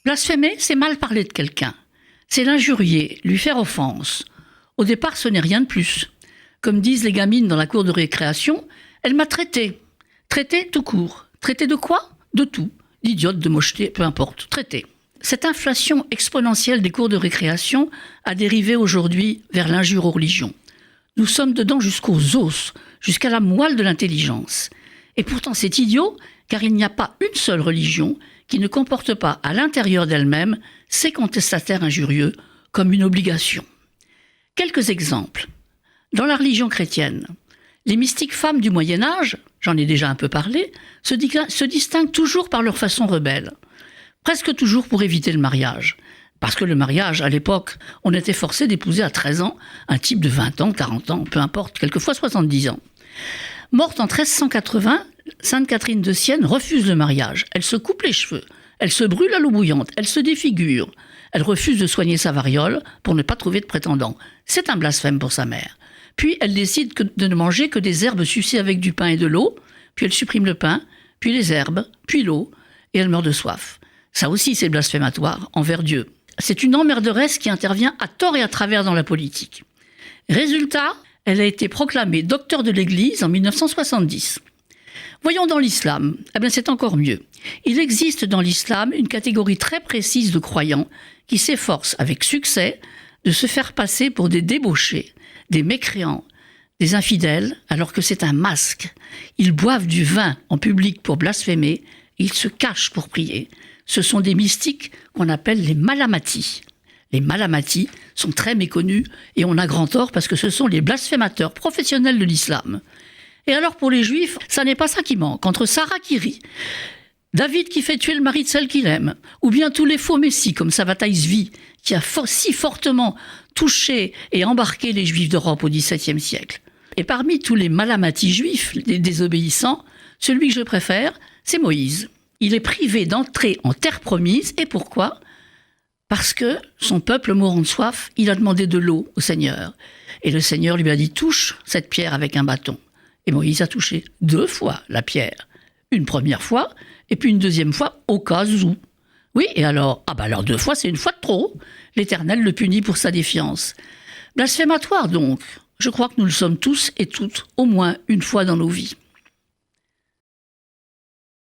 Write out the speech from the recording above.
Blasphémer, c'est mal parler de quelqu'un. C'est l'injurier, lui faire offense. Au départ, ce n'est rien de plus. Comme disent les gamines dans la cour de récréation, elle m'a traité. Traité tout court. Traité de quoi? De tout. D'idiote, de mocheté, peu importe. Traité. Cette inflation exponentielle des cours de récréation a dérivé aujourd'hui vers l'injure aux religions. Nous sommes dedans jusqu'aux os, jusqu'à la moelle de l'intelligence. Et pourtant c'est idiot, car il n'y a pas une seule religion qui ne comporte pas à l'intérieur d'elle-même ses contestataires injurieux comme une obligation. Quelques exemples. Dans la religion chrétienne, les mystiques femmes du Moyen-Âge, j'en ai déjà un peu parlé, se distinguent toujours par leur façon rebelle. Presque toujours pour éviter le mariage. Parce que le mariage, à l'époque, on était forcé d'épouser à 13 ans un type de 20 ans, 40 ans, peu importe, quelquefois 70 ans. Morte en 1380, Sainte Catherine de Sienne refuse le mariage. Elle se coupe les cheveux, elle se brûle à l'eau bouillante, elle se défigure. Elle refuse de soigner sa variole pour ne pas trouver de prétendant. C'est un blasphème pour sa mère. Puis elle décide de ne manger que des herbes sucées avec du pain et de l'eau, puis elle supprime le pain, puis les herbes, puis l'eau, et elle meurt de soif. Ça aussi, c'est blasphématoire envers Dieu. C'est une emmerderesse qui intervient à tort et à travers dans la politique. Résultat, elle a été proclamée docteur de l'Église en 1970. Voyons dans l'islam, c'est encore mieux. Il existe dans l'islam une catégorie très précise de croyants qui s'efforcent avec succès de se faire passer pour des débauchés, des mécréants, des infidèles, alors que c'est un masque. Ils boivent du vin en public pour blasphémer, ils se cachent pour prier. Ce sont des mystiques qu'on appelle les malamatis. Les malamatis sont très méconnus et on a grand tort parce que ce sont les blasphémateurs professionnels de l'islam. Et alors pour les juifs, ça n'est pas ça qui manque. Entre Sarah qui rit, David qui fait tuer le mari de celle qu'il aime, ou bien tous les faux messies comme Sabbatai Zvi, qui a si fortement touché et embarqué les juifs d'Europe au XVIIe siècle. Et parmi tous les malamatis juifs, les désobéissants, celui que je préfère, c'est Moïse. Il est privé d'entrer en terre promise. Et pourquoi? Parce que son peuple mourant de soif, il a demandé de l'eau au Seigneur. Et le Seigneur lui a dit « touche cette pierre avec un bâton ». Et Moïse a touché 2 fois la pierre. Une première fois, et puis une deuxième fois au cas où. Oui, et alors? Alors 2 fois, c'est une fois de trop. L'Éternel le punit pour sa défiance. Blasphématoire donc. Je crois que nous le sommes tous et toutes, au moins une fois dans nos vies.